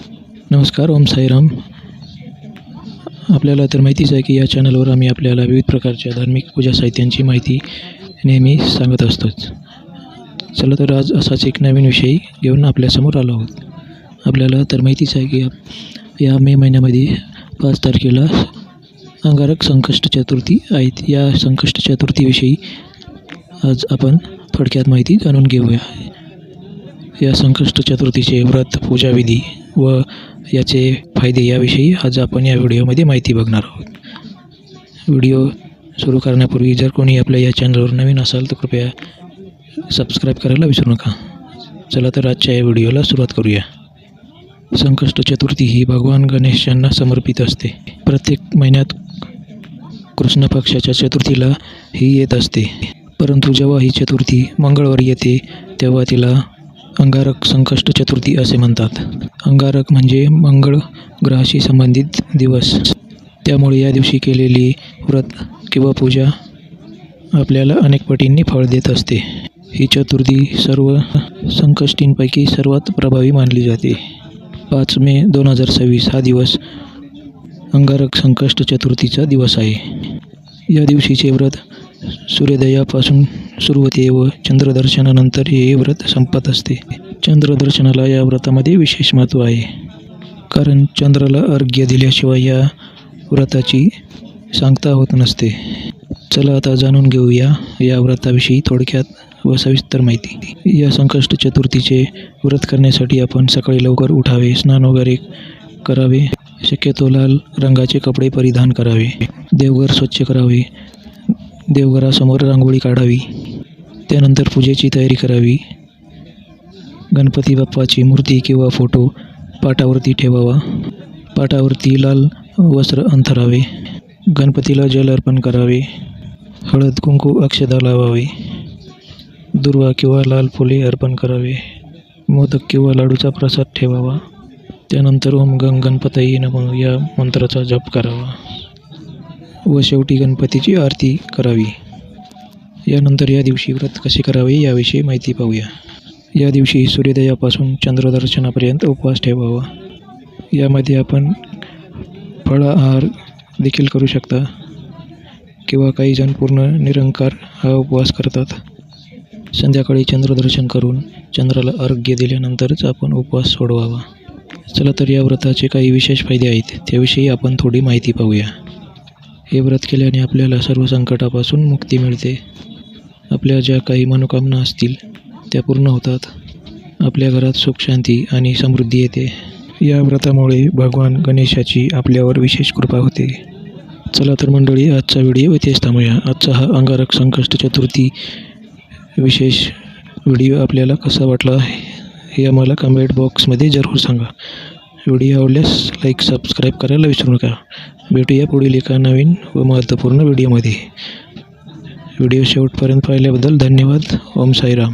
नमस्कार, ओम साईराम. आपल्याला तर माहितीच आहे की या चॅनलवर आम्ही आपल्याला विविध प्रकारच्या धार्मिक पूजा साहित्यांची माहिती नेहमी सांगत असतोच. चला तर आज असाच एक नवीन विषय घेऊन आपल्यासमोर आलो आहोत. आपल्याला तर माहितीच आहे की या मे महिन्यामध्ये 5 तारखेला अंगारक संकष्ट चतुर्थी आहेत. या संकष्ट चतुर्थीविषयी आज आपण थोडक्यात माहिती जाणून घेऊया. या संकष्ट चतुर्थीचे व्रत, पूजाविधी व याचे फायदे याविषयी आज आपण या व्हिडिओमध्ये माहिती बघणार आहोत. व्हिडिओ सुरू करण्यापूर्वी जर कोणी आपल्या या चॅनलवर नवीन असाल तर कृपया सबस्क्राईब करायला विसरू नका. चला तर आजच्या या व्हिडिओला सुरुवात करूया. संकष्ट चतुर्थी ही भगवान गणेशांना समर्पित असते. प्रत्येक महिन्यात कृष्ण पक्षाच्या चतुर्थीला ही येत असते, परंतु जेव्हा ही चतुर्थी मंगळवारी येते तेव्हा तिला अंगारक संकष्ट चतुर्थी असे म्हणतात. अंगारक म्हणजे मंगळ ग्रहाशी संबंधित दिवस. त्यामुळे या दिवशी केलेली व्रत किंवा पूजा आपल्याला अनेक पटींनी फळ देत असते. ही चतुर्थी सर्व संकष्टींपैकी सर्वात प्रभावी मानली जाते. 5 मे 2026 हा दिवस अंगारक संकष्ट चतुर्थीचा दिवस आहे. या दिवशीचे व्रत सूर्योदयापासून सुरू होते व चंद्रदर्शनानंतर हे व्रत संपत असते. चंद्रदर्शनाला या व्रतामध्ये विशेष महत्त्व आहे, कारण चंद्राला अर्घ्य दिल्याशिवाय या व्रताची सांगता होत नसते. चला आता जाणून घेऊया या व्रताविषयी थोडक्यात व सविस्तर माहिती. या संकष्ट चतुर्थीचे व्रत करण्यासाठी आपण सकाळी लवकर उठावे, स्नान वगैरे करावे, शक्यतो लाल रंगाचे कपडे परिधान करावे, देवघर स्वच्छ करावे, देवघरासमोर रांगोळी काढावी, त्यानंतर पूजेची तयारी करावी. गणपती बाप्पाची मूर्ती किंवा फोटो पाटावरती ठेवावा. पाटावरती लाल वस्त्र अंथरावे. गणपतीला जल अर्पण करावे. हळद, कुंकू, अक्षता लावावे. दुर्वा किंवा लाल फुले अर्पण करावे. मोदक किंवा लाडूचा प्रसाद ठेवावा. त्यानंतर ओम गंग गणपतये नमः या मंत्राचा जप करावा व शेवटी गणपतीची आरती करावी. यानंतर या दिवशी व्रत कसे करावे याविषयी माहिती पाहूया. या दिवशी सूर्योदयापासून चंद्रदर्शनापर्यंत उपवास ठेवावा. यामध्ये आपण फळ आहार देखील करू शकता किंवा काही जण पूर्ण निरंकार हा उपवास करतात. संध्याकाळी चंद्रदर्शन करून चंद्राला अर्घ्य दिल्यानंतरच आपण उपवास सोडवावा. चला तर या व्रताचे काही विशेष फायदे आहेत, त्याविषयी आपण थोडी माहिती पाहूया. हे व्रत केल्याने आपल्याला सर्व संकटापासून मुक्ती मिळते. आपल्या ज्या काही मनोकामना असतील त्या पूर्ण होतात. आपल्या घरात सुख, शांती आणि समृद्धी येते. या व्रतामुळे भगवान गणेशाची आपल्यावर विशेष कृपा होते. चला तर मंडळी, आजचा व्हिडिओ इथेच थांबूया. आजचा हा अंगारक संकष्ट चतुर्थी विशेष व्हिडिओ आपल्याला कसा वाटला हे आम्हाला कमेंट बॉक्समध्ये जरूर सांगा. व्हिडिओ आवडल्यास लाईक, सबस्क्राईब करायला विसरू नका. भेटूया पुढील एका नवीन व महत्त्वपूर्ण व्हिडिओमध्ये. व्हिडिओ शेवटपर्यंत पाहिल्याबद्दल धन्यवाद. ओम साईराम.